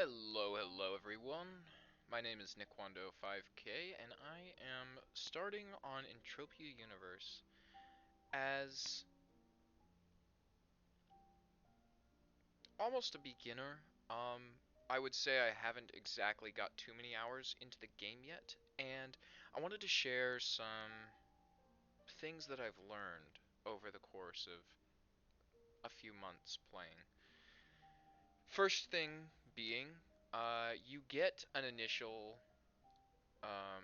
Hello everyone. My name is Nikwando5K, and I am starting on Entropia Universe as almost a beginner. I would say I haven't exactly got too many hours into the game yet, and I wanted to share some things that I've learned over the course of a few months playing. First thing being, you get an initial um,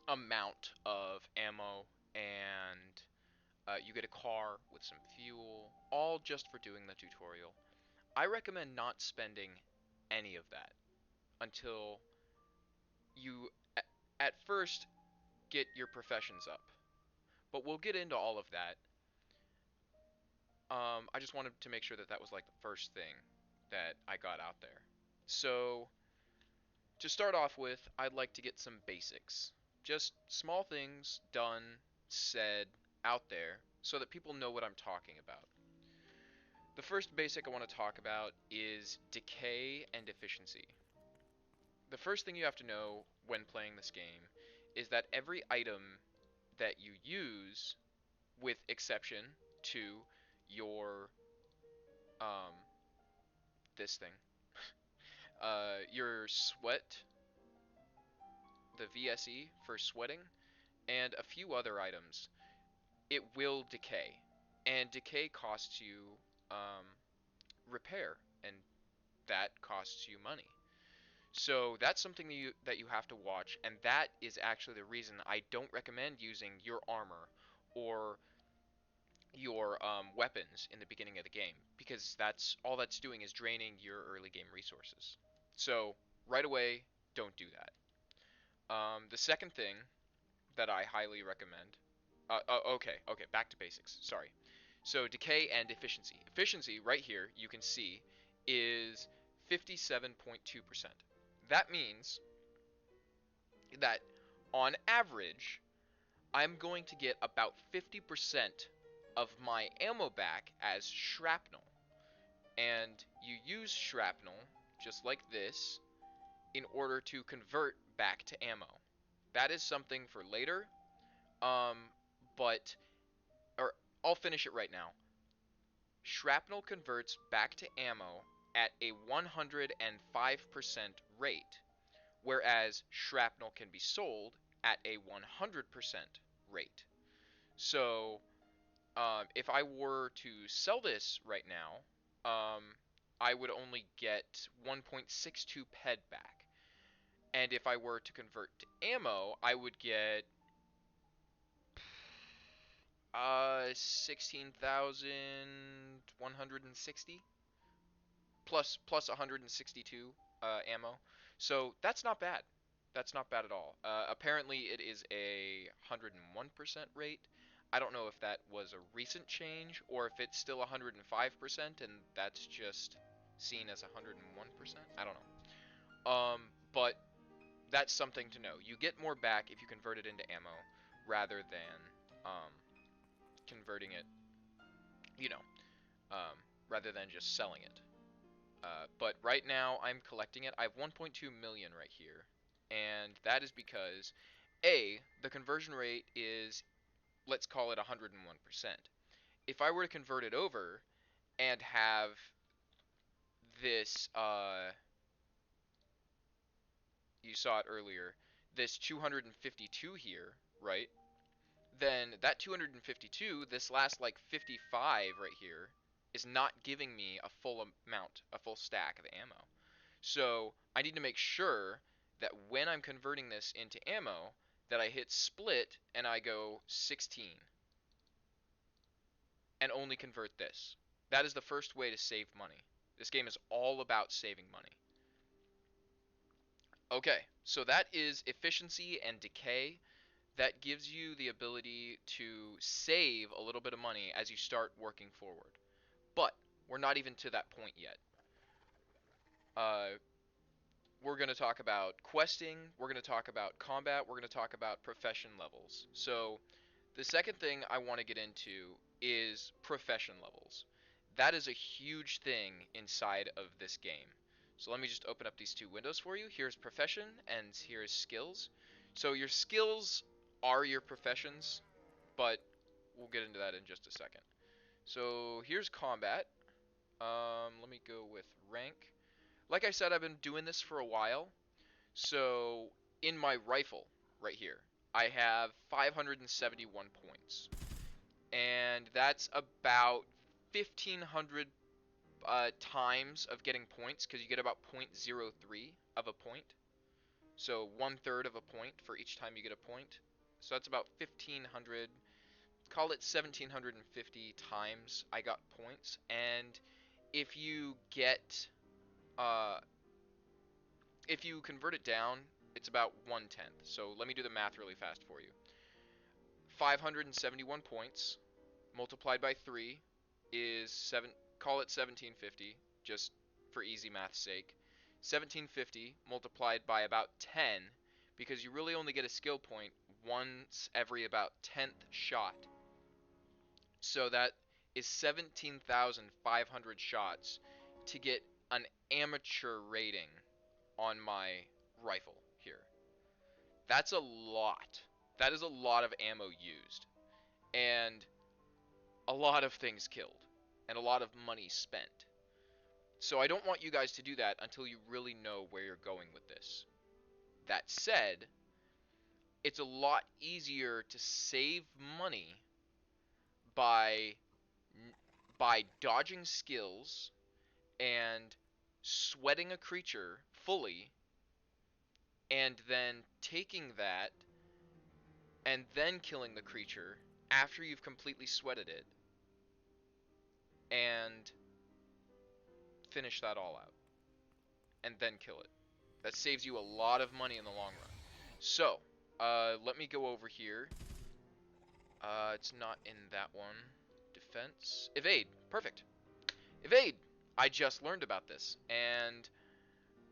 amount of ammo and you get a car with some fuel, all just for doing the tutorial. I recommend not spending any of that until you at first get your professions up. But we'll get into all of that. I just wanted to make sure that that was like the first thing that I got out there. So to start off with, I'd like to get some basics. Just small things done, said, out there, so that people know what I'm talking about. The first basic I want to talk about is decay and efficiency. The first thing you have to know when playing this game is that every item that you use, with exception to your um this thing, your sweat, the VSE for sweating, and a few other items, it will decay, and decay costs you repair, and that costs you money. So that's something that you have to watch, and that is actually the reason I don't recommend using your armor or your weapons in the beginning of the game, because that's all that's doing is draining your early game resources. So right away, don't do that. The second thing that I highly recommend. Okay, back to basics. Sorry. So decay and efficiency. Efficiency right here you can see is 57.2%. That means that on average, I'm going to get about 50% of my ammo back as shrapnel. And you use shrapnel, just like this, in order to convert back to ammo. That is something for later, um, but, or I'll finish it right now. Shrapnel converts back to ammo at a 105% rate, whereas shrapnel can be sold at a 100% rate. So, if I were to sell this right now, um, I would only get 1.62 ped back. And if I were to convert to ammo, I would get 16,160 plus 162 ammo. So that's not bad. That's not bad at all. Apparently, it is a 101% rate. I don't know if that was a recent change or if it's still 105% and that's just seen as 101%. I don't know. But that's something to know. You get more back if you convert it into ammo rather than um, converting it, you know, rather than just selling it. But right now I'm collecting it. I have 1.2 million right here, and that is because the conversion rate is, let's call it 101%. If I were to convert it over and have this, you saw it earlier, this 252 here, right? Then that 252, this last like 55 right here, is not giving me a full amount, a full stack of ammo. So I need to make sure that when I'm converting this into ammo, that I hit split and I go 16 and only convert this. That is the first way to save money. This game is all about saving money. Okay, so that is efficiency and decay. That gives you the ability to save a little bit of money as you start working forward. But we're not even to that point yet. Uh, we're going to talk about questing, we're going to talk about combat, we're going to talk about profession levels. So the second thing I want to get into is profession levels. That is a huge thing inside of this game. So let me just open up these two windows for you. Here's profession and here's skills. So your skills are your professions, but we'll get into that in just a second. So here's combat. Let me go with rank. Like I said, I've been doing this for a while. So in my rifle right here, I have 571 points. And that's about 1,500 times of getting points, because you get about 0.03 of a point. So 1/3 of a point for each time you get a point. So that's about 1,500, call it 1,750 times I got points. And if you get, uh, if you convert it down, it's about 1/10. So let me do the math really fast for you. 571 points multiplied by 3 is 7, call it 1750, just for easy math's sake. 1750 multiplied by about 10, because you really only get a skill point once every about 10th shot. So that is 17,500 shots to get an amateur rating on my rifle here. That's a lot. That is a lot of ammo used. And a lot of things killed. And a lot of money spent. So I don't want you guys to do that until you really know where you're going with this. That said, it's a lot easier to save money by dodging skills and sweating a creature fully, and then taking that and then killing the creature after you've completely sweated it and finish that all out and then kill it. That saves you a lot of money in the long run. So, let me go over here. It's not in that one. Defense. Evade. Perfect. Evade! I just learned about this. And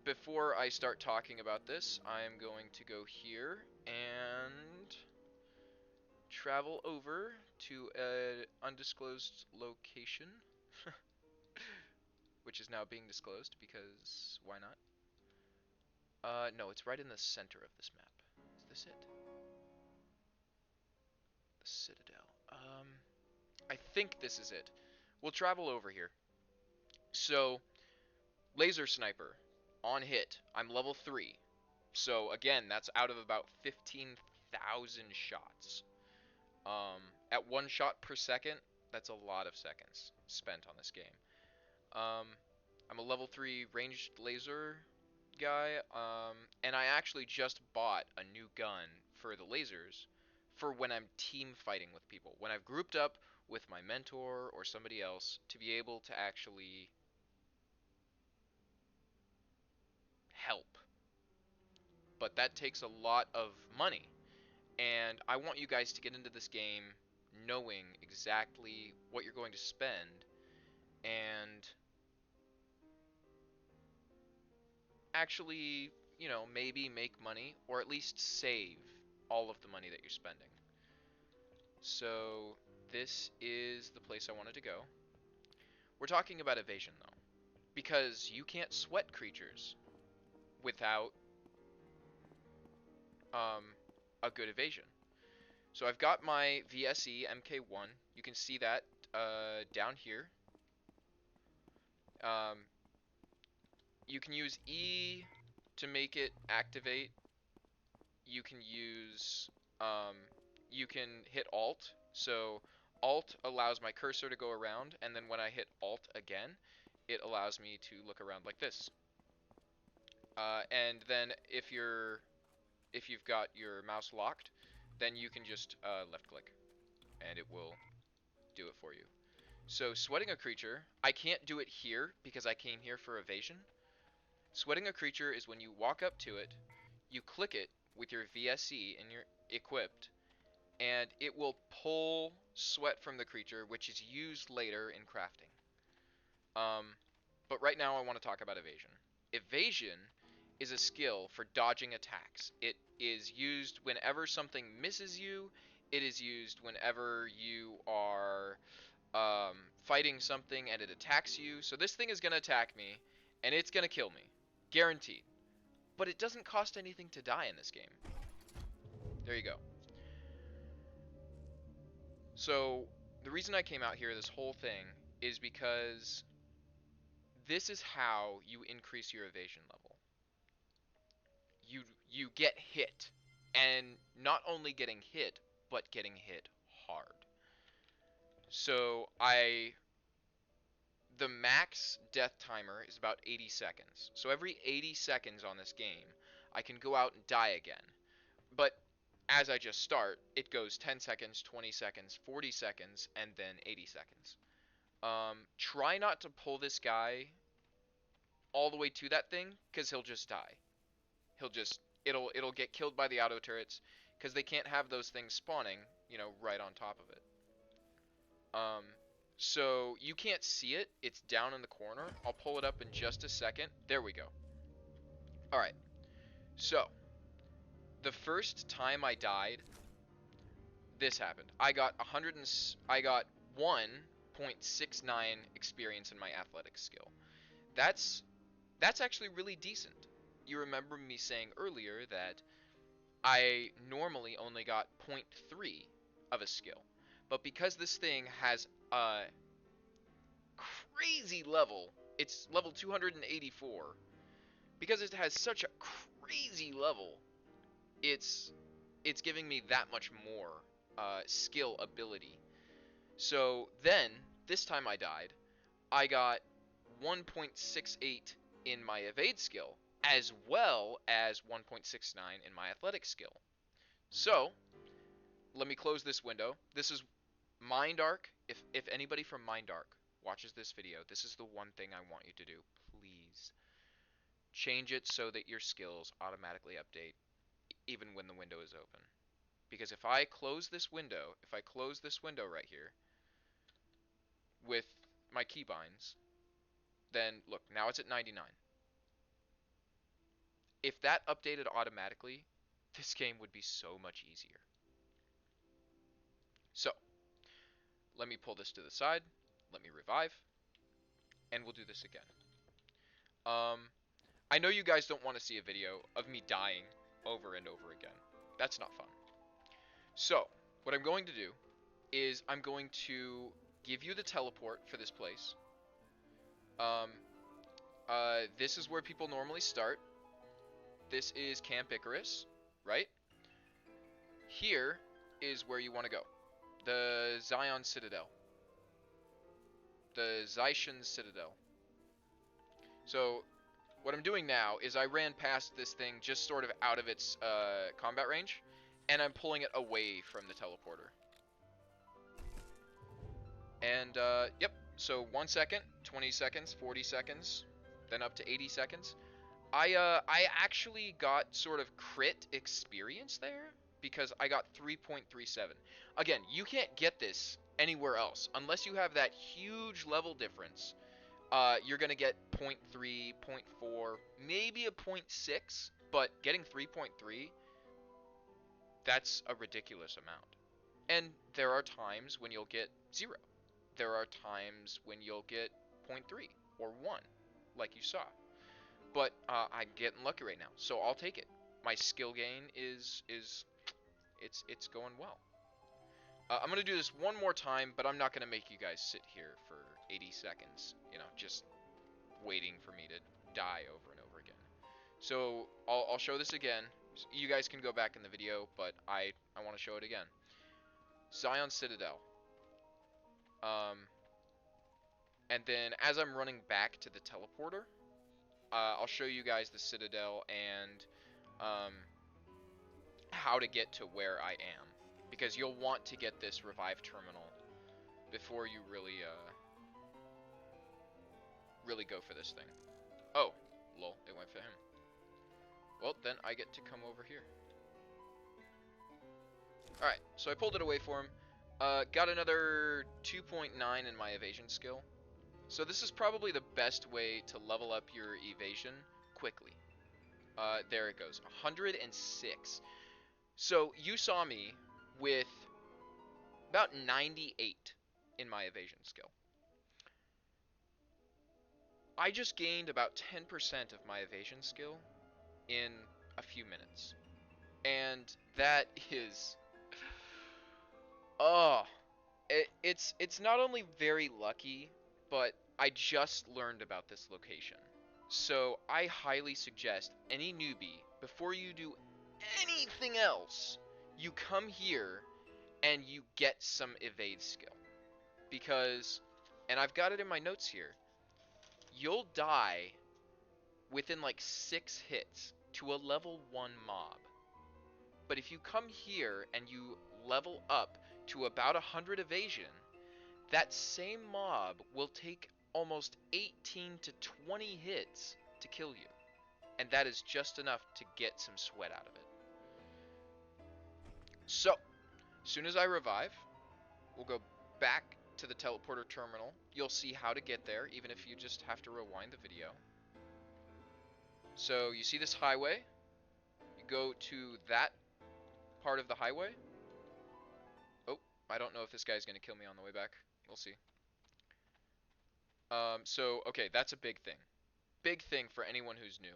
before I start talking about this, I'm going to go here and travel over to an undisclosed location. Which is now being disclosed because why not? No, it's right in the center of this map. Is this it? The Citadel. I think this is it. We'll travel over here. So, laser sniper on hit. I'm level 3. So again, that's out of about 15,000 shots. At 1 shot per second, that's a lot of seconds spent on this game. I'm a level 3 ranged laser guy, and I actually just bought a new gun for the lasers for when I'm team fighting with people. When I've grouped up with my mentor or somebody else to be able to actually help. But that takes a lot of money, and I want you guys to get into this game knowing exactly what you're going to spend and actually, maybe make money or at least save all of the money that you're spending. So this is the place I wanted to go. We're talking about evasion though, because you can't sweat creatures without a good evasion. So I've got my VSE MK1. You can see that down here. Um, you can use E to make it activate. You can use, you can hit Alt. So Alt allows my cursor to go around, and then when I hit Alt again, it allows me to look around like this. And then if you've got your mouse locked, then you can just left click, and it will do it for you. So sweating a creature, I can't do it here because I came here for evasion. Sweating a creature is when you walk up to it, you click it with your VSE and you're equipped, and it will pull sweat from the creature, which is used later in crafting. But right now I want to talk about evasion. Evasion is a skill for dodging attacks. It is used whenever something misses you. It is used whenever you are fighting something and it attacks you. So this thing is going to attack me, and it's going to kill me. Guaranteed. But it doesn't cost anything to die in this game. There you go. So, the reason I came out here, this whole thing, is because this is how you increase your evasion level. You get hit, and not only getting hit, but getting hit hard. So the max death timer is about 80 seconds. So every 80 seconds on this game, I can go out and die again. But as I just start, it goes 10 seconds, 20 seconds, 40 seconds, and then 80 seconds. Try not to pull this guy all the way to that thing, because he'll just die. It'll get killed by the auto turrets, because they can't have those things spawning, right on top of it. So you can't see it. It's down in the corner. I'll pull it up in just a second. There we go. All right. So the first time I died, this happened. I got 1.69 experience in my athletics skill. That's actually really decent. You remember me saying earlier that I normally only got 0.3 of a skill. But because this thing has a crazy level, it's level 284. Because it has such a crazy level, it's giving me that much more skill ability. So then, this time I died, I got 1.68 in my evade skill, as well as 1.69 in my athletic skill. So, let me close this window. This is Mind Arc. If anybody from Mind Arc watches this video, this is the one thing I want you to do. Please change it so that your skills automatically update even when the window is open. Because if I close this window right here with my keybinds, then look, now it's at 99. If that updated automatically, this game would be so much easier. So, let me pull this to the side, let me revive, and we'll do this again. I know you guys don't want to see a video of me dying over and over again. That's not fun. So, what I'm going to do is I'm going to give you the teleport for this place. This is where people normally start. This is Camp Icarus, right? Here is where you want to go. The Zion Citadel. The Zaishan Citadel. So, what I'm doing now is I ran past this thing just sort of out of its combat range, and I'm pulling it away from the teleporter. And, yep, so 1 second, 20 seconds, 40 seconds, then up to 80 seconds. I actually got sort of crit experience there, because I got 3.37. Again, you can't get this anywhere else, unless you have that huge level difference. You're going to get 0.3, 0.4, maybe a 0.6, but getting 3.3, that's a ridiculous amount. And there are times when you'll get 0. There are times when you'll get 0.3 or 1, like you saw. But I'm getting lucky right now, so I'll take it. My skill gain is it's going well. I'm going to do this one more time, but I'm not going to make you guys sit here for 80 seconds, just waiting for me to die over and over again. So I'll show this again. You guys can go back in the video, but I want to show it again. Zion Citadel. And then as I'm running back to the teleporter, I'll show you guys the Citadel and how to get to where I am. Because you'll want to get this revive terminal before you really go for this thing. Oh, lol, it went for him. Well, then I get to come over here. Alright, so I pulled it away for him. Got another 2.9 in my evasion skill. So this is probably the best way to level up your evasion quickly. There it goes, 106. So you saw me with about 98 in my evasion skill. I just gained about 10% of my evasion skill in a few minutes. And that is, oh, it's not only very lucky, but I just learned about this location. So I highly suggest any newbie, before you do anything else, you come here and you get some evade skill. Because, and I've got it in my notes here, you'll die within like 6 hits to a level 1 mob. But if you come here and you level up to about 100 evasion, that same mob will take almost 18 to 20 hits to kill you. And that is just enough to get some sweat out of it. So, as soon as I revive, we'll go back to the teleporter terminal. You'll see how to get there, even if you just have to rewind the video. So, you see this highway? You go to that part of the highway. Oh, I don't know if this guy's going to kill me on the way back. We'll see. Okay, that's a big thing. Big thing for anyone who's new.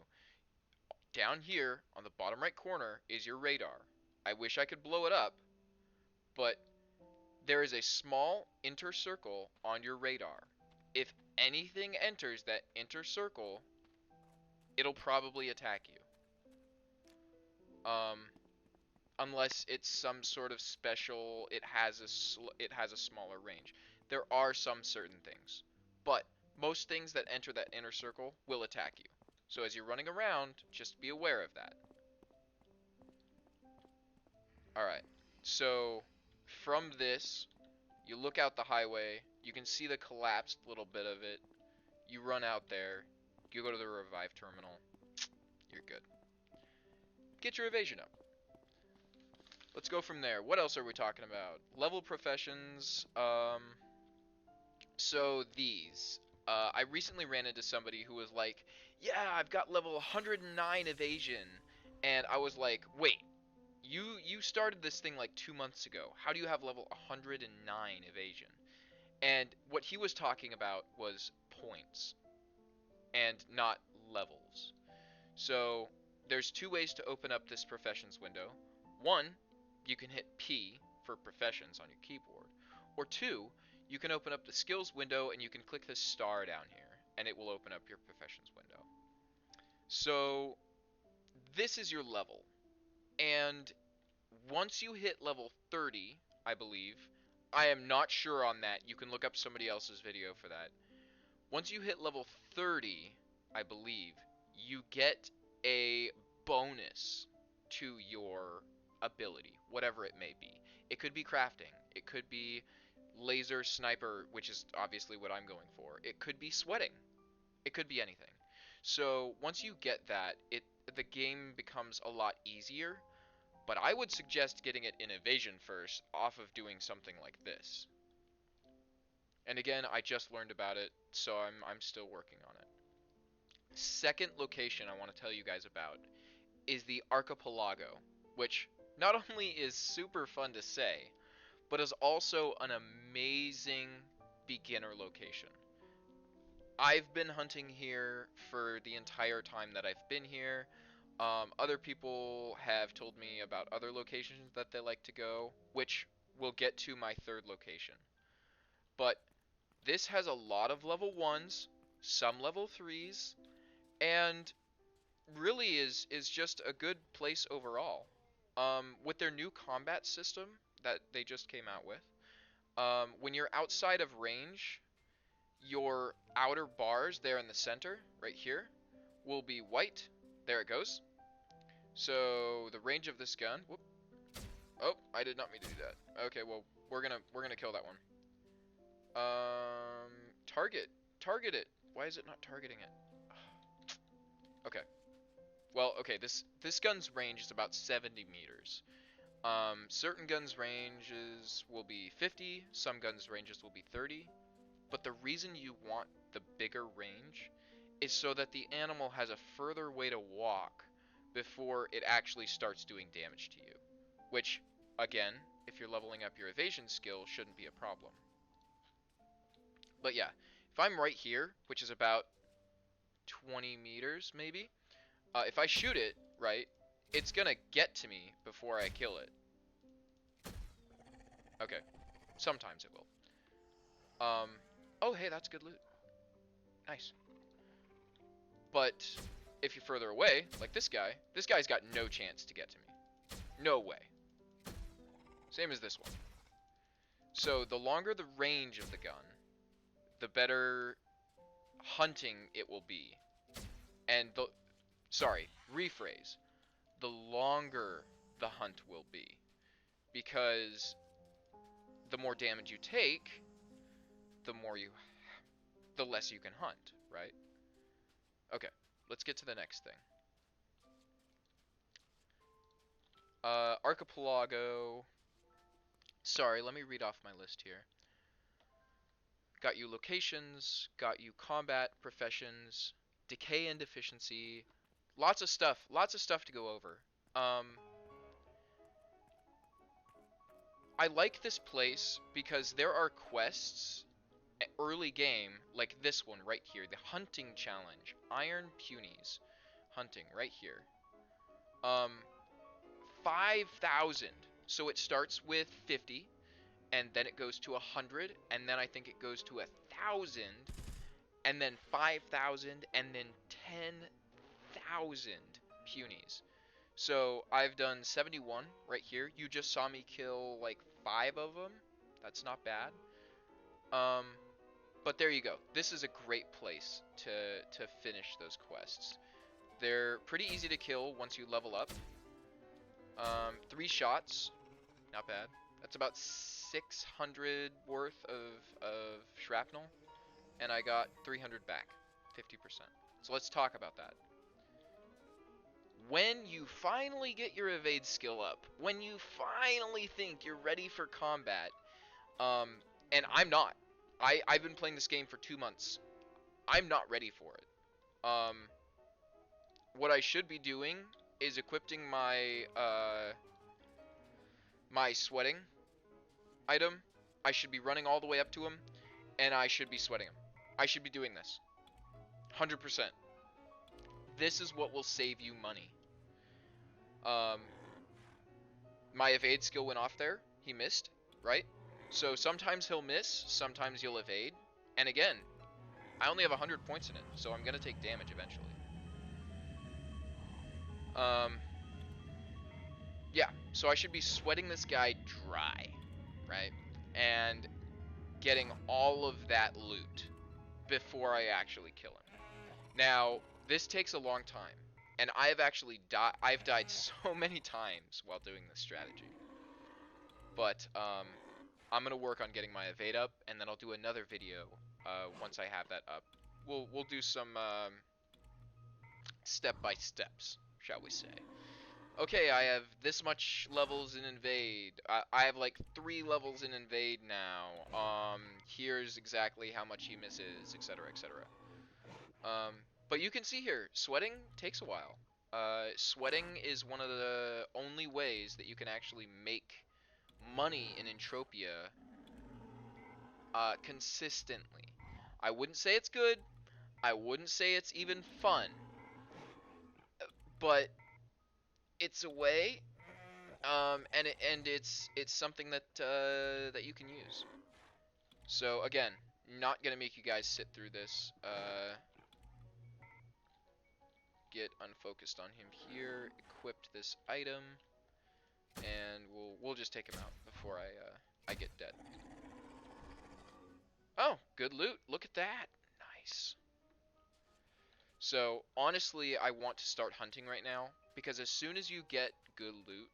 Down here, on the bottom right corner, is your radar. I wish I could blow it up, but there is a small inner circle on your radar. If anything enters that inner circle, it'll probably attack you. Unless it's some sort of special, it has a smaller range. There are some certain things, but most things that enter that inner circle will attack you. So as you're running around, just be aware of that. Alright, so from this, you look out the highway, you can see the collapsed little bit of it. You run out there, you go to the revive terminal, you're good. Get your evasion up. Let's go from there. What else are we talking about? Level professions. So these. I recently ran into somebody who was like, yeah, I've got level 109 evasion. And I was like, wait, you started this thing like 2 months ago. How do you have level 109 evasion? And what he was talking about was points and not levels. So there's 2 ways to open up this professions window. One, you can hit P for professions on your keyboard. Or 2, you can open up the skills window and you can click the star down here and it will open up your professions window. So this is your level. And once you hit level 30, I believe, I am not sure on that. You can look up somebody else's video for that. Once you hit level 30, I believe, you get a bonus to your ability, whatever it may be. It could be crafting. It could be laser sniper, which is obviously what I'm going for. It could be sweating. It could be anything. So once you get that, the game becomes a lot easier. But I would suggest getting it in evasion first, off of doing something like this. And again, I just learned about it, so I'm still working on it. Second location I want to tell you guys about is the Archipelago, which not only is super fun to say, but is also an amazing beginner location. I've been hunting here for the entire time that I've been here. Other people have told me about other locations that they like to go, which we'll get to my third location. But this has a lot of level 1s, some level 3s, and really is just a good place overall. With their new combat system that they just came out with, when you're outside of range, your outer bars there in the center, right here, will be white. There it goes. So the range of this gun. Whoop. Oh, I did not mean to do that. Okay, well we're gonna kill that one. Target it. Why is it not targeting it? Okay. Well, okay. This gun's range is about 70 meters. Certain guns' ranges will be 50. Some guns' ranges will be 30. But the reason you want the bigger range is so that the animal has a further way to walk before it actually starts doing damage to you. Which, again, if you're leveling up your evasion skill, shouldn't be a problem. But yeah, if I'm right here, which is about 20 meters, maybe. If I shoot it, right, it's gonna get to me before I kill it. Okay. Sometimes it will. Oh, hey, that's good loot. Nice. But if you're further away, like this guy's got no chance to get to me. No way. Same as this one. So the longer the range of the gun, the better hunting it will be. And rephrase. The longer the hunt will be. Because the more damage you take, the less you can hunt, right? Okay, let's get to the next thing. Archipelago. Sorry, let me read off my list here. Got you locations, got you combat, professions, decay and deficiency. Lots of stuff to go over. I like this place because there are quests early game, like this one right here, the hunting challenge, Iron Punies, hunting right here. 5,000. So it starts with 50, and then it goes to 100, and then I think it goes to 1,000, and then 5,000, and then 10,000 punies. So I've done 71 right here. You just saw me kill like 5 of them. That's not bad. But there you go. This is a great place to finish those quests. They're pretty easy to kill once you level up. 3 shots, not bad. That's about 600 worth of shrapnel, and I got 300 back, 50%. So let's talk about that. When you finally get your evade skill up, when you finally think you're ready for combat, and I'm not. I've been playing this game for 2 months. I'm not ready for it. What I should be doing is equipping my my sweating item. I should be running all the way up to him, and I should be sweating him. I should be doing this. 100%. This is what will save you money. My evade skill went off there. He missed, right? So sometimes he'll miss, sometimes you'll evade. And again, I only have 100 points in it, so I'm going to take damage eventually. Yeah, so I should be sweating this guy dry, right? And getting all of that loot before I actually kill him. Now, this takes a long time, and I've died so many times while doing this strategy. But I'm gonna work on getting my evade up, and then I'll do another video once I have that up. We'll do some step by steps, shall we say. Okay, I have this much levels in invade. I have like 3 levels in invade now. Here's exactly how much he misses, etc., etc. But you can see here, sweating takes a while. Sweating is one of the only ways that you can actually make money in Entropia consistently. I wouldn't say it's good. I wouldn't say it's even fun. But it's a way, and it's something that that you can use. So again, not gonna make you guys sit through this. Get unfocused on him here. Equipped this item, and we'll just take him out before I get dead. Oh, good loot. Look at that. Nice. So honestly, I want to start hunting right now, because as soon as you get good loot,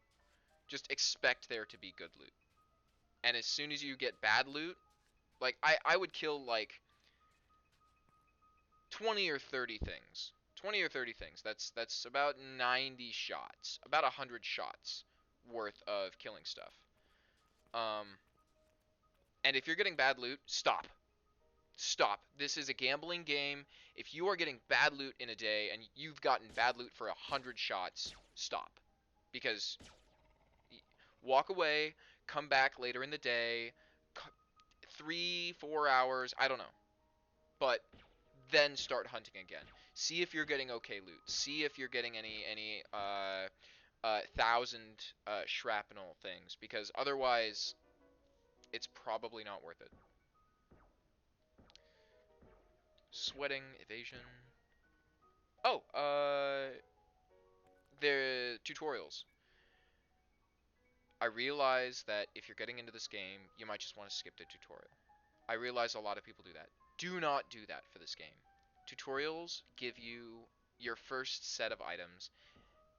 just expect there to be good loot. And as soon as you get bad loot, like I would kill like 20 or 30 things. 20 or 30 things. That's about 90 shots. About 100 shots worth of killing stuff. And if you're getting bad loot, stop. Stop. This is a gambling game. If you are getting bad loot in a day and you've gotten bad loot for 100 shots, stop. Because walk away, come back later in the day, 3-4 hours, I don't know. But then start hunting again. See if you're getting okay loot. See if you're getting any 1,000 shrapnel things, because otherwise it's probably not worth it. Sweating, evasion. Oh, the tutorials. I realize that if you're getting into this game, you might just want to skip the tutorial. I realize a lot of people do that. Do not do that for this game. Tutorials give you your first set of items,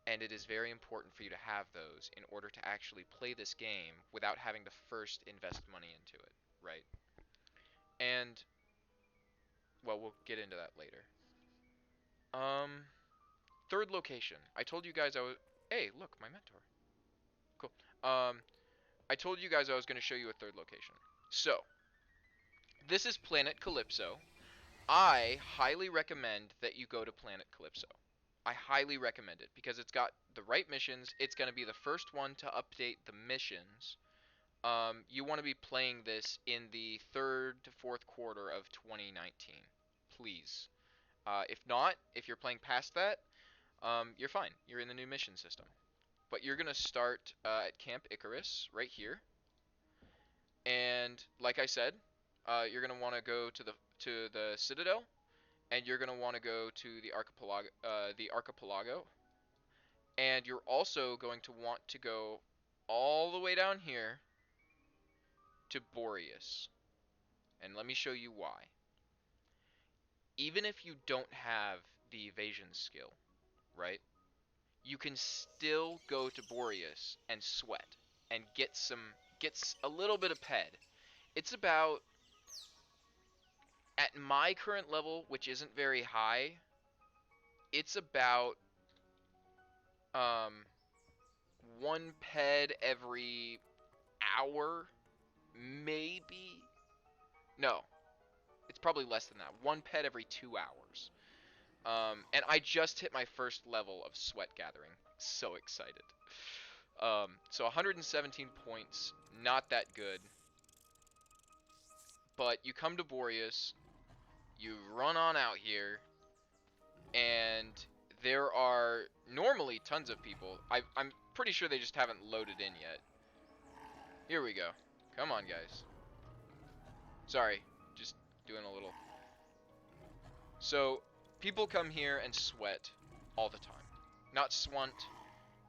and it is very important for you to have those in order to actually play this game without having to first invest money into it, right? And, well, we'll get into that later. Um, Third location. I told you guys I was... Hey, look, my mentor. Cool. I told you guys I was going to show you a third location. So, this is Planet Calypso. I highly recommend that you go to Planet Calypso. I highly recommend it because it's got the right missions. It's going to be the first one to update the missions. You want to be playing this in the third to fourth quarter of 2019. Please. If not, if you're playing past that, you're fine. You're in the new mission system. But you're going to start at Camp Icarus right here. And like I said, you're going to want to go to the Citadel, and you're going to want to go to the archipelago, and you're also going to want to go all the way down here to Boreas. And let me show you why. Even if you don't have the evasion skill, right? You can still go to Boreas and sweat and get a little bit of ped. It's about, at my current level, which isn't very high, it's about um, one ped every hour, maybe. No, it's probably less than that. One ped every 2 hours. And I just hit my first level of sweat gathering. So excited. So 117 points, not that good. But you come to Boreas, you run on out here, and there are normally tons of people. I'm pretty sure they just haven't loaded in yet. Here we go. Come on, guys. Sorry, just doing a little. So, people come here and sweat all the time. Not swunt.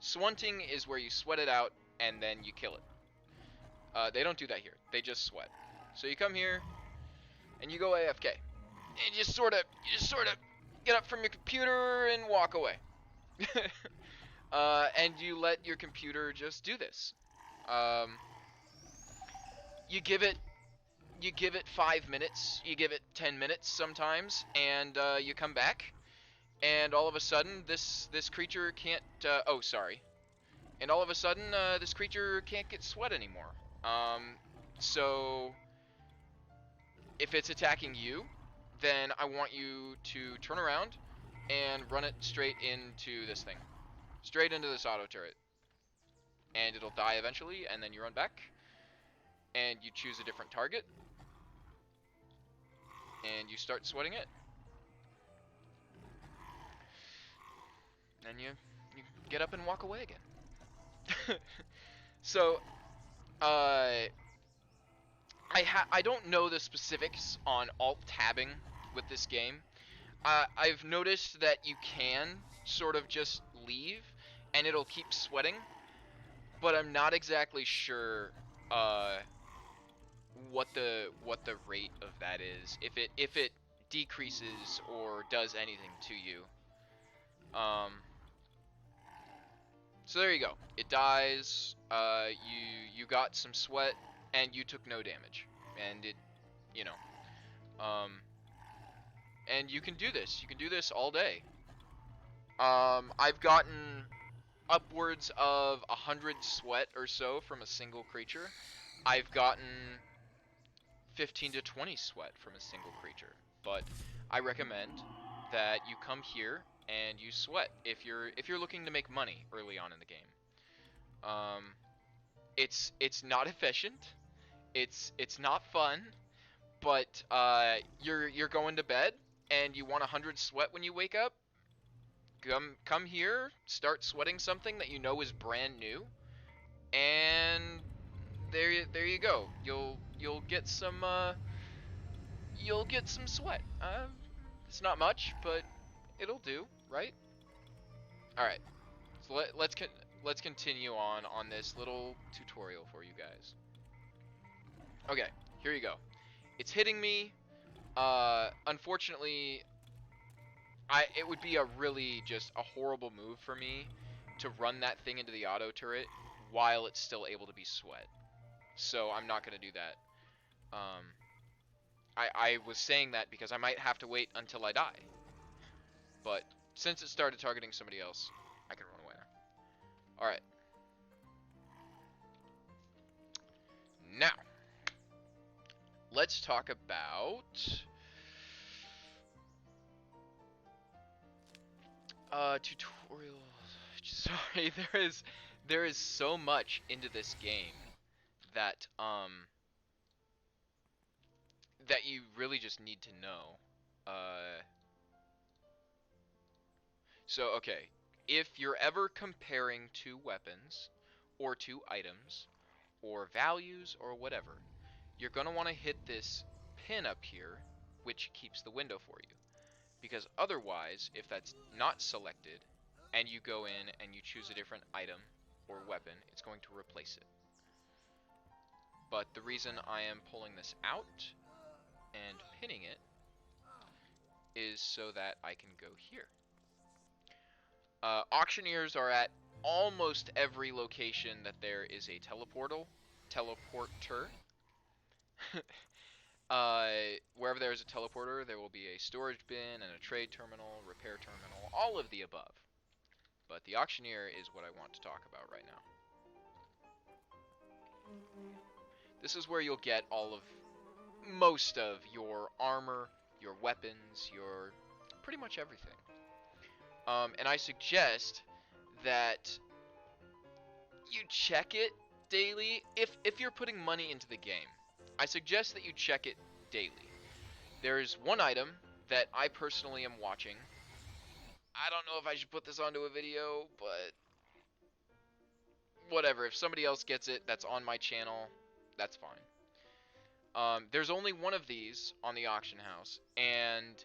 Swunting is where you sweat it out and then you kill it. They don't do that here. They just sweat. So you come here and you go AFK. And you just sort of get up from your computer and walk away. And you let your computer just do this. You give it 5 minutes, you give it 10 minutes sometimes, and you come back, and all of a sudden this creature can't. Oh, sorry. And all of a sudden this creature can't get sweat anymore. So if it's attacking you, then I want you to turn around and run it straight into this thing. Straight into this auto turret. And it'll die eventually, and then you run back. And you choose a different target. And you start sweating it. And you get up and walk away again. So, I don't know the specifics on alt-tabbing with this game. I've noticed that you can sort of just leave, and it'll keep sweating, but I'm not exactly sure what the rate of that is. If it decreases or does anything to you. So there you go. It dies. You got some sweat, and you took no damage, and it, you know, and you can do this. You can do this all day. I've gotten upwards of 100 sweat or so from a single creature. I've gotten 15 to 20 sweat from a single creature, but I recommend that you come here and you sweat if you're looking to make money early on in the game. It's not efficient. It's not fun, but you're going to bed and you want 100 sweat when you wake up, come here, start sweating something that you know is brand new, and there you go. You'll get some sweat. It's not much, but it'll do, right? All right. So let's continue on this little tutorial for you guys. Okay, here you go. It's hitting me. Unfortunately, it would be a really just a horrible move for me to run that thing into the auto turret while it's still able to be sweat. So I'm not gonna do that. I was saying that because I might have to wait until I die. But since it started targeting somebody else, I can run away now. Alright. Now, let's talk about tutorial. Sorry, there is so much into this game that that you really just need to know. So okay, if you're ever comparing two weapons or two items or values or whatever, you're gonna want to hit this pin up here, which keeps the window for you. Because otherwise, if that's not selected, and you go in and you choose a different item or weapon, it's going to replace it. But the reason I am pulling this out and pinning it is so that I can go here. Auctioneers are at almost every location that there is a teleporter. Wherever there is a teleporter, there will be a storage bin and a trade terminal, repair terminal, all of the above. But the auctioneer is what I want to talk about right now. This is where you'll get most of your armor, your weapons, your pretty much everything. And I suggest that you check it daily. If you're putting money into the game, I suggest that you check it daily. There's one item that I personally am watching. I don't know if I should put this onto a video, but whatever. If somebody else gets it that's on my channel, that's fine. There's only one of these on the auction house, and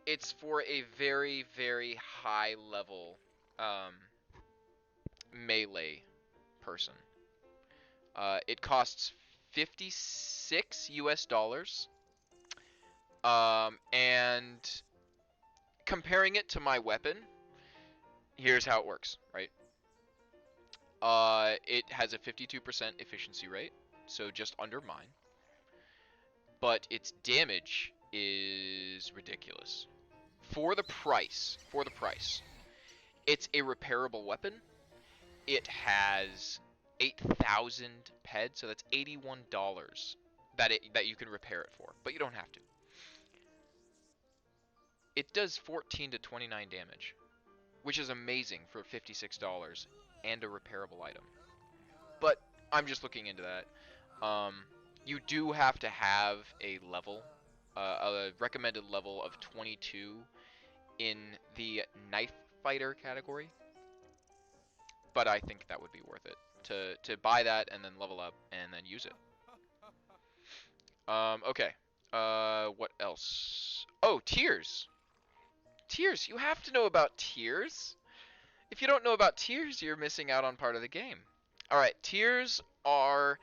it's for a very, very high level melee person. It costs 56 US dollars. And comparing it to my weapon, here's how it works, right? It has a 52% efficiency rate, so just under mine. But its damage is ridiculous. For the price, it's a repairable weapon. It has 8,000 PED, so that's $81 that you can repair it for, but you don't have to. It does 14 to 29 damage, which is amazing for $56 and a repairable item. But I'm just looking into that. You do have to have a level, a recommended level of 22 in the knife fighter category. But I think that would be worth it to buy that and then level up and then use it. Okay. What else? Oh, tiers. Tiers. You have to know about tiers. If you don't know about tiers, you're missing out on part of the game. Alright, tiers are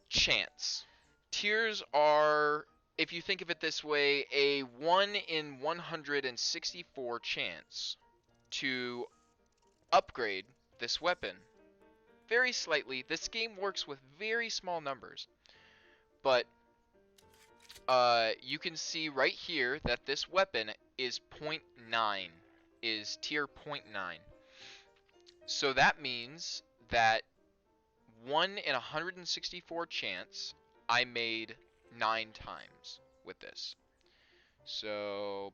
chance. Tiers are, if you think of it this way, a 1 in 164 chance to upgrade this weapon. Very slightly. This game works with very small numbers. But you can see right here that this weapon is 0.9, is tier 0.9. So that means that 1 in 164 chance I made 9 times with this. So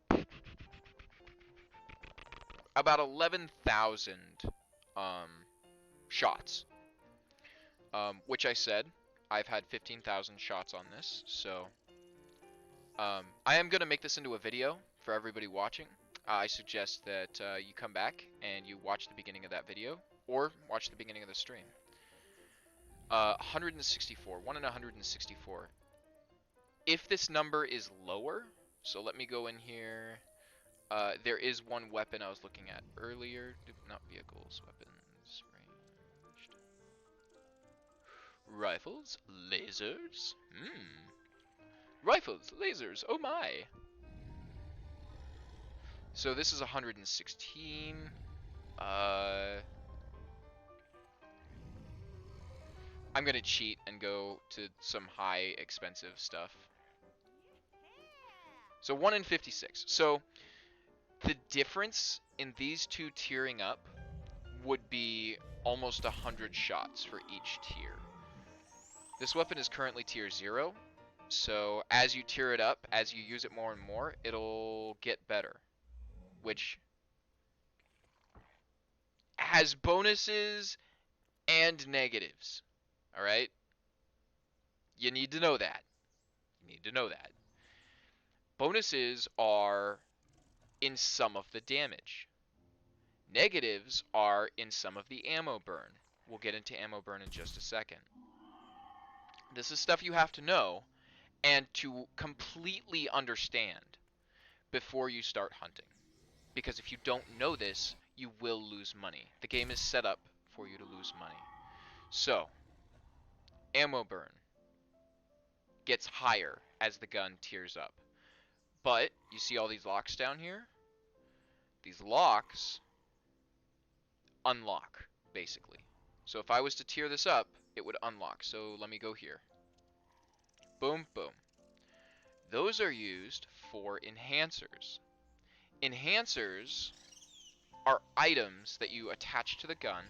about 11,000 shots. Which I said I've had 15,000 shots on this, so I am going to make this into a video for everybody watching. I suggest that you come back and you watch the beginning of that video, or watch the beginning of the stream. 164, 1 in 164. If this number is lower, so let me go in here. There is one weapon I was looking at earlier. Not vehicles, weapons, ranged. Rifles, lasers. Rifles, lasers, oh my. So this is 116. I'm gonna cheat and go to some high expensive stuff. So 1 in 56. So the difference in these two tiering up would be almost 100 shots for each tier. This weapon is currently tier 0. So as you tier it up, as you use it more and more, it'll get better. Which has bonuses and negatives. Alright? You need to know that. You need to know that. Bonuses are in some of the damage. Negatives are in some of the ammo burn. We'll get into ammo burn in just a second. This is stuff you have to know and to completely understand before you start hunting. Because if you don't know this, you will lose money. The game is set up for you to lose money. So, ammo burn gets higher as the gun tiers up. But, you see all these locks down here? These locks unlock, basically. So if I was to tier this up, it would unlock. So let me go here. Boom, boom. Those are used for enhancers. Enhancers are items that you attach to the gun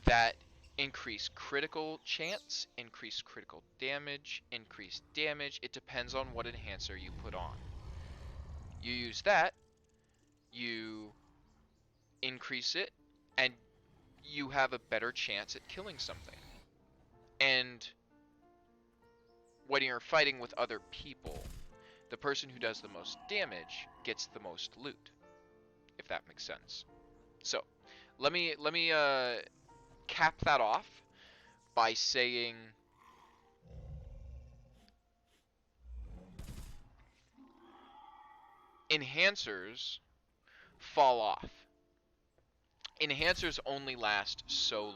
that increase critical chance, increase critical damage, increase damage. It depends on what enhancer you put on. You use that, you increase it, and you have a better chance at killing something. And when you're fighting with other people, the person who does the most damage gets the most loot, if that makes sense. So, let me cap that off by saying enhancers fall off. Enhancers only last so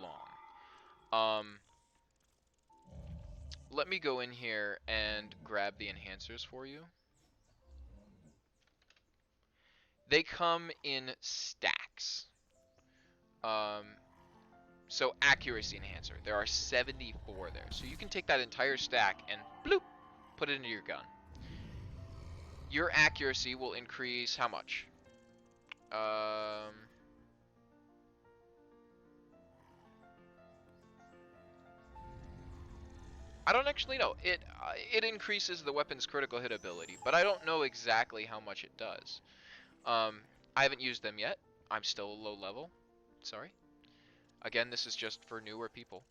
long. Let me go in here and grab the enhancers for you. They come in stacks. So accuracy enhancer. There are 74 there. So you can take that entire stack and bloop, put it into your gun. Your accuracy will increase how much? I don't actually know. It increases the weapon's critical hit ability, but I don't know exactly how much it does. I haven't used them yet. I'm still a low level. Sorry. Again, this is just for newer people.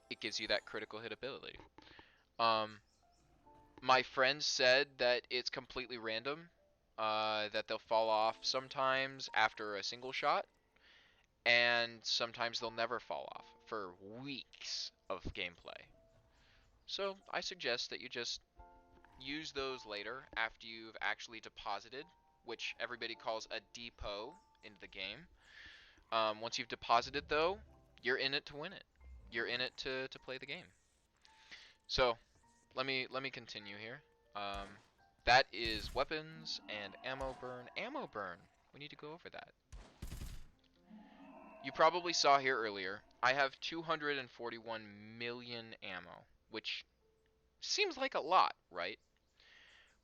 It gives you that critical hit ability. My friend said that it's completely random. That they'll fall off sometimes after a single shot, and sometimes they'll never fall off for weeks of gameplay. So I suggest that you just use those later after you've actually deposited, which everybody calls a depot into the game. Once you've deposited, though, you're in it to win it. You're in it to play the game. So let me continue here. That is weapons and ammo burn. Ammo burn. We need to go over that. You probably saw here earlier, I have 241 million ammo, which seems like a lot, right?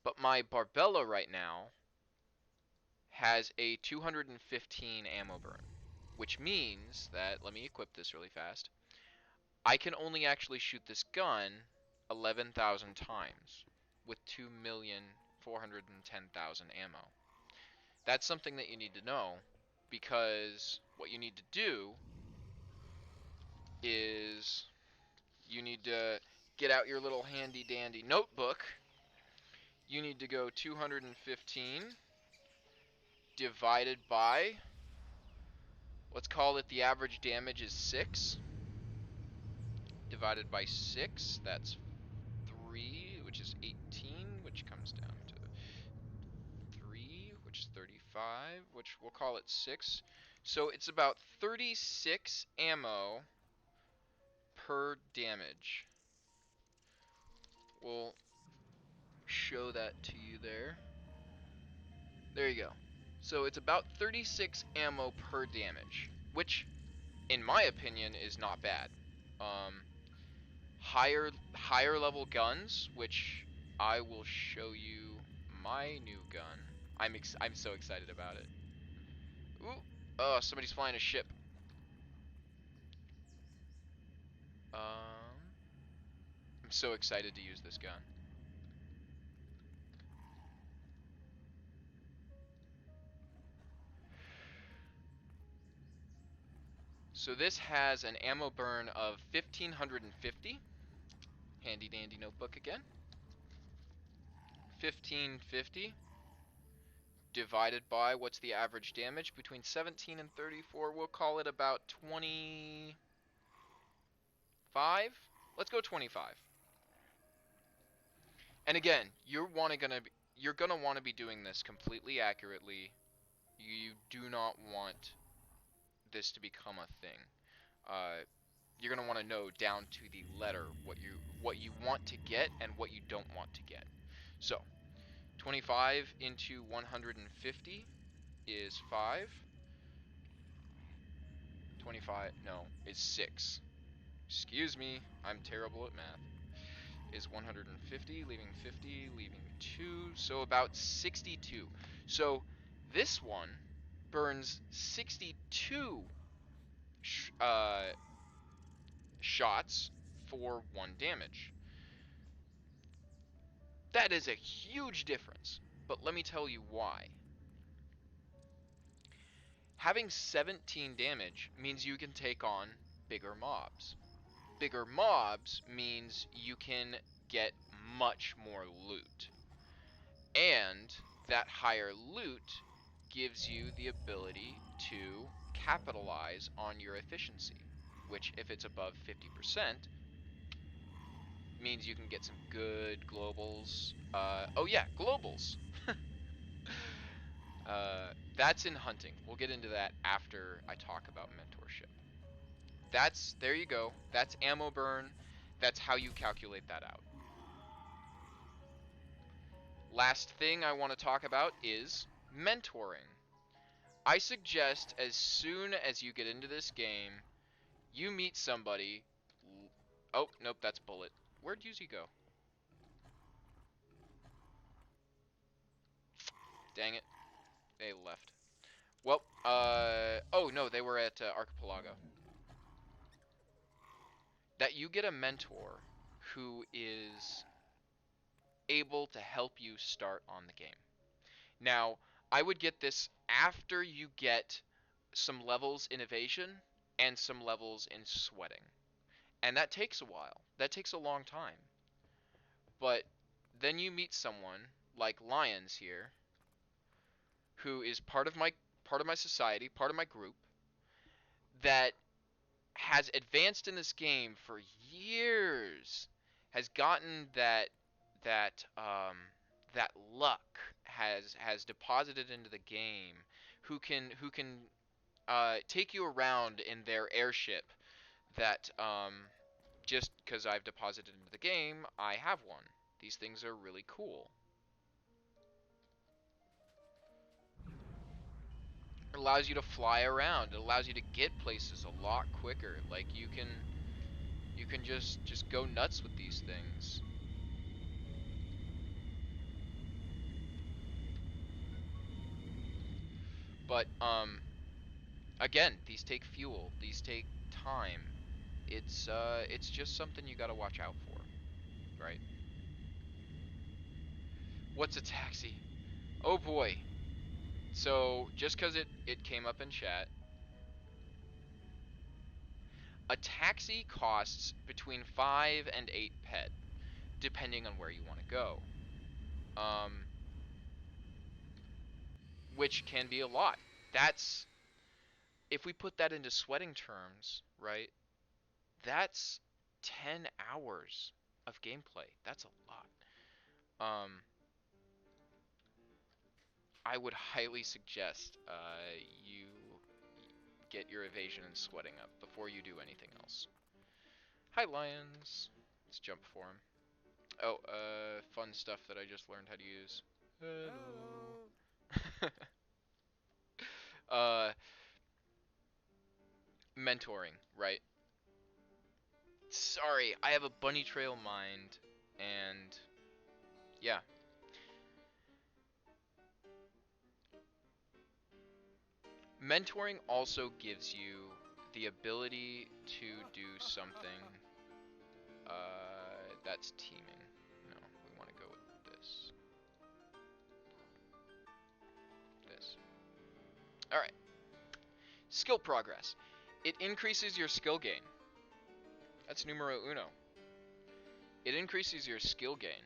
But my Barbello right now has a 215 ammo burn, which means that, let me equip this really fast, I can only actually shoot this gun 11,000 times with 2,410,000 ammo. That's something that you need to know, because what you need to do is you need to get out your little handy dandy notebook you need to go 215 divided by, let's call it the average damage is 6. Divided by 6, that's 3, which is 18, which comes down to 3, which is 35, which we'll call it 6. So it's about 36 ammo per damage. We'll show that to you there. There you go. So it's about 36 ammo per damage, which, in my opinion, is not bad. Higher level guns, which I will show you my new gun. I'm so excited about it. Ooh, oh, somebody's flying a ship. I'm so excited to use this gun. So this has an ammo burn of 1550. Handy dandy notebook again. 1550 divided by, what's the average damage? Between 17 and 34, we'll call it about 25. Let's go 25. And again, you're gonna want to be doing this completely accurately. You do not want this to become a thing. You're gonna want to know down to the letter what you want to get and what you don't want to get. So 25 into 150 is 5. 25, no, is 6. Excuse me, I'm terrible at math. Is 150, leaving 50, leaving 2, so about 62. So this one burns 62 shots for 1 damage. That is a huge difference, but let me tell you why. Having 17 damage means you can take on bigger mobs. Bigger mobs means you can get much more loot. And that higher loot gives you the ability to capitalize on your efficiency, which if it's above 50%, means you can get some good globals. Oh yeah, globals! That's in hunting. We'll get into that after I talk about mentorship. There you go. That's ammo burn. That's how you calculate that out. Last thing I want to talk about is mentoring. I suggest as soon as you get into this game, you meet somebody. Oh, nope, that's Bullet. Where'd Yuzi go? Dang it. They left. Well, oh no, they were at Archipelago. That you get a mentor who is able to help you start on the game. Now, I would get this after you get some levels in evasion and some levels in sweating. And that takes a while. That takes a long time. But then you meet someone like Lions here who is part of my society, part of my group that has advanced in this game for years, has gotten that that luck, has deposited into the game, who can take you around in their airship that just because I've deposited into the game, I have one. These things are really cool. It allows you to fly around. It allows you to get places a lot quicker. Like you can just go nuts with these things. But again, these take fuel. These take time. It's just something you got to watch out for, right? What's a taxi? Oh boy. So, just cuz it came up in chat, a taxi costs between 5 and 8 ped, depending on where you want to go. um, which can be a lot. That's if we put that into sweating terms, right? That's 10 hours of gameplay. That's a lot. Um, I would highly suggest you get your evasion and sweating up before you do anything else. Hi, lions. Let's jump for him. Oh, fun stuff that I just learned how to use. Hello. uh, mentoring, right? Sorry, I have a bunny trail mind, and yeah. Mentoring also gives you the ability to do something that's teaming. No, we want to go with this. This. Alright. Skill progress. It increases your skill gain. That's numero uno. It increases your skill gain,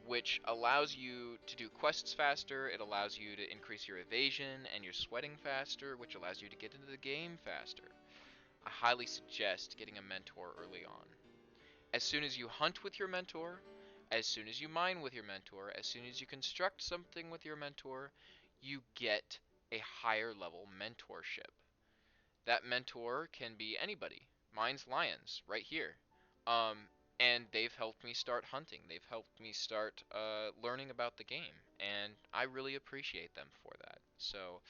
which allows you to do quests faster. It allows you to increase your evasion and your sweating faster, which allows you to get into the game faster. I highly suggest getting a mentor early on. As soon as you hunt with your mentor, as soon as you mine with your mentor, as soon as you construct something with your mentor, you get a higher level mentorship. That mentor can be anybody. Mine's lions, right here. Um, and they've helped me start hunting. They've helped me start learning about the game, and I really appreciate them for that. So,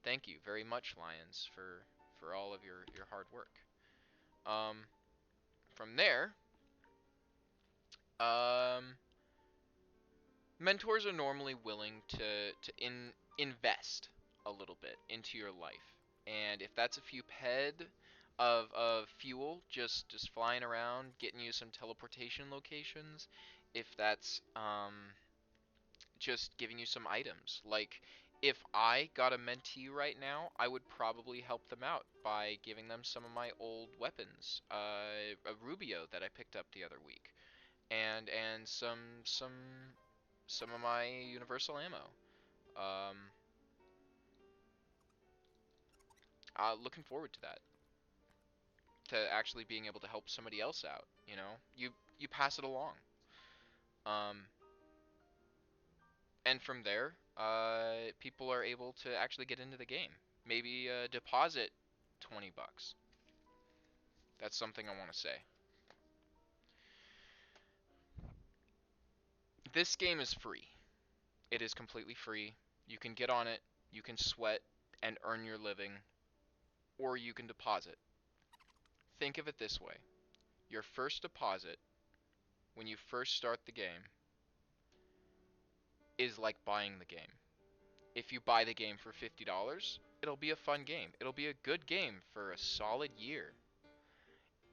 thank you very much, lions, for all of your hard work. Um, from there, um, mentors are normally willing to invest a little bit into your life, and if that's a few ped of fuel just flying around, getting you some teleportation locations, if that's just giving you some items, like if I got a mentee right now, I would probably help them out by giving them some of my old weapons, a Rubio that I picked up the other week, and some of my universal ammo. Um, Looking forward to that, to actually being able to help somebody else out. You know, you pass it along. Um, and from there, people are able to actually get into the game. Maybe deposit $20. That's something I want to say. This game is free. It is completely free. You can get on it, you can sweat and earn your living, or you can deposit. Think of it this way. Your first deposit, when you first start the game, is like buying the game. If you buy the game for $50, it'll be a fun game. It'll be a good game for a solid year.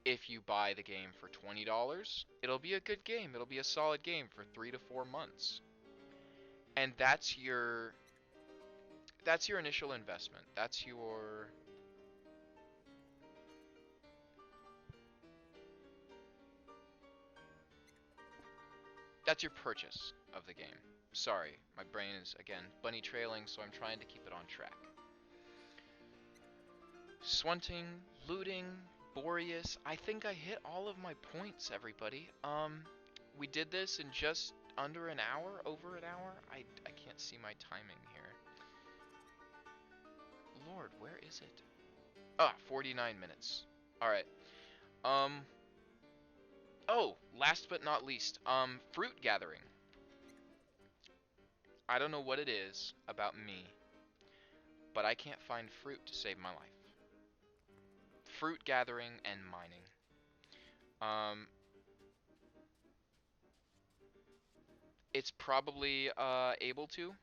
If you buy the game for $20, it'll be a good game. It'll be a solid game for 3 to 4 months. And that's your initial investment. That's your purchase of the game. Sorry, my brain is again bunny trailing, so I'm trying to keep it on track. Swunting, looting, Boreas. I think I hit all of my points, everybody. We did this in just under an hour, over an hour. I can't see my timing here. Lord, where is it? Ah, 49 minutes. All right. Um. Oh, last but not least, fruit gathering. I don't know what it is about me, but I can't find fruit to save my life. Fruit gathering and mining. Um, it's probably able to,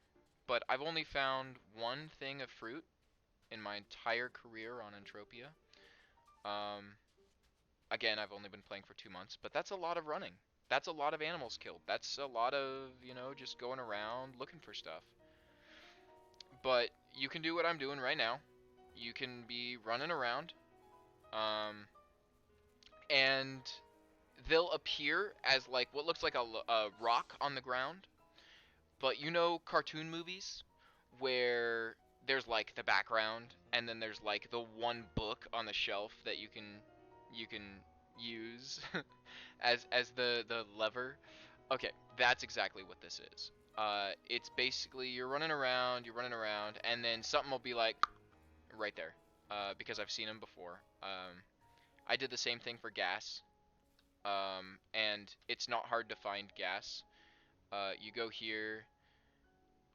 but I've only found one thing of fruit in my entire career on Entropia. Um, Again, I've only been playing for 2 months, but that's a lot of running. That's a lot of animals killed. That's a lot of, just going around looking for stuff. But you can do what I'm doing right now. You can be running around, um, and they'll appear as like what looks like a rock on the ground, But you know cartoon movies where there's like the background and then there's like the one book on the shelf that you can use as the lever. Okay, that's exactly what this is. It's basically you're running around, and then something will be like right there. Because I've seen them before. I did the same thing for gas. And it's not hard to find gas. You go here,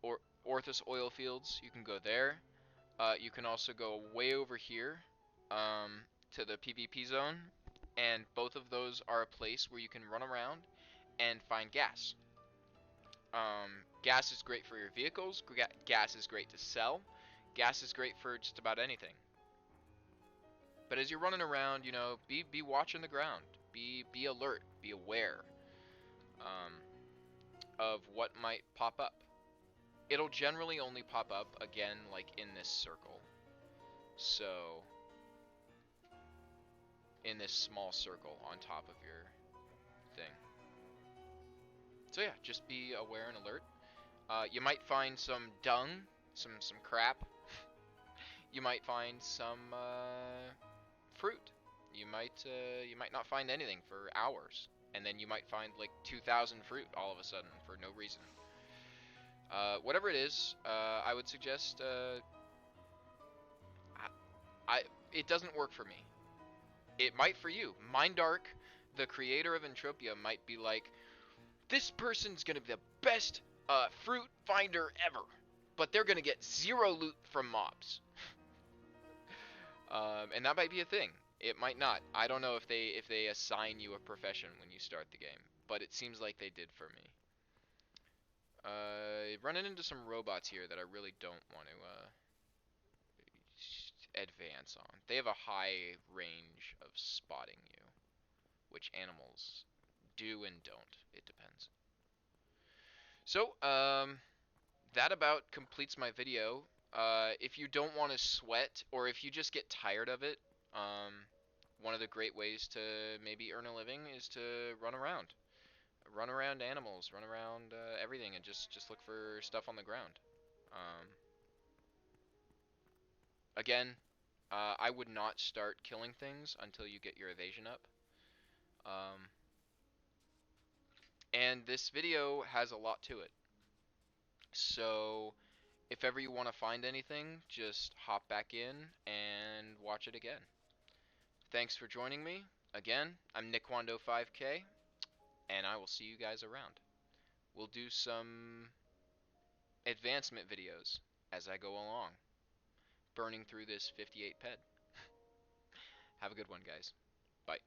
or Orthos oil fields. You can go there. You can also go way over here to the PvP zone, and both of those are a place where you can run around and find gas. Gas is great for your vehicles. Gas is great to sell. Gas is great for just about anything. But as you're running around, be watching the ground. Be alert. Be aware um, of what might pop up. It'll generally only pop up again, like in this circle. So, in this small circle on top of your thing. So yeah, just be aware and alert. You might find some dung, some crap. You might find some fruit. You might not find anything for hours, and then you might find like 2,000 fruit all of a sudden for no reason. Whatever it is, I would suggest. I it doesn't work for me. It might for you. Mindark, the creator of Entropia, might be like, this person's gonna be the best fruit finder ever, but they're gonna get zero loot from mobs. And that might be a thing. It might not. I don't know if they assign you a profession when you start the game, but it seems like they did for me. Running into some robots here that I really don't want to advance on. They have a high range of spotting you, which animals do and don't. It depends. So, that about completes my video. If you don't want to sweat, or if you just get tired of it, one of the great ways to maybe earn a living is to run around. Run around animals, run around everything, and just look for stuff on the ground. Um, Again, I would not start killing things until you get your evasion up. Um, and this video has a lot to it. So if ever you want to find anything, just hop back in and watch it again. Thanks for joining me. Again, I'm NickWando5K, and I will see you guys around. We'll do some advancement videos as I go along, burning through this 58 ped. Have a good one, guys. Bye.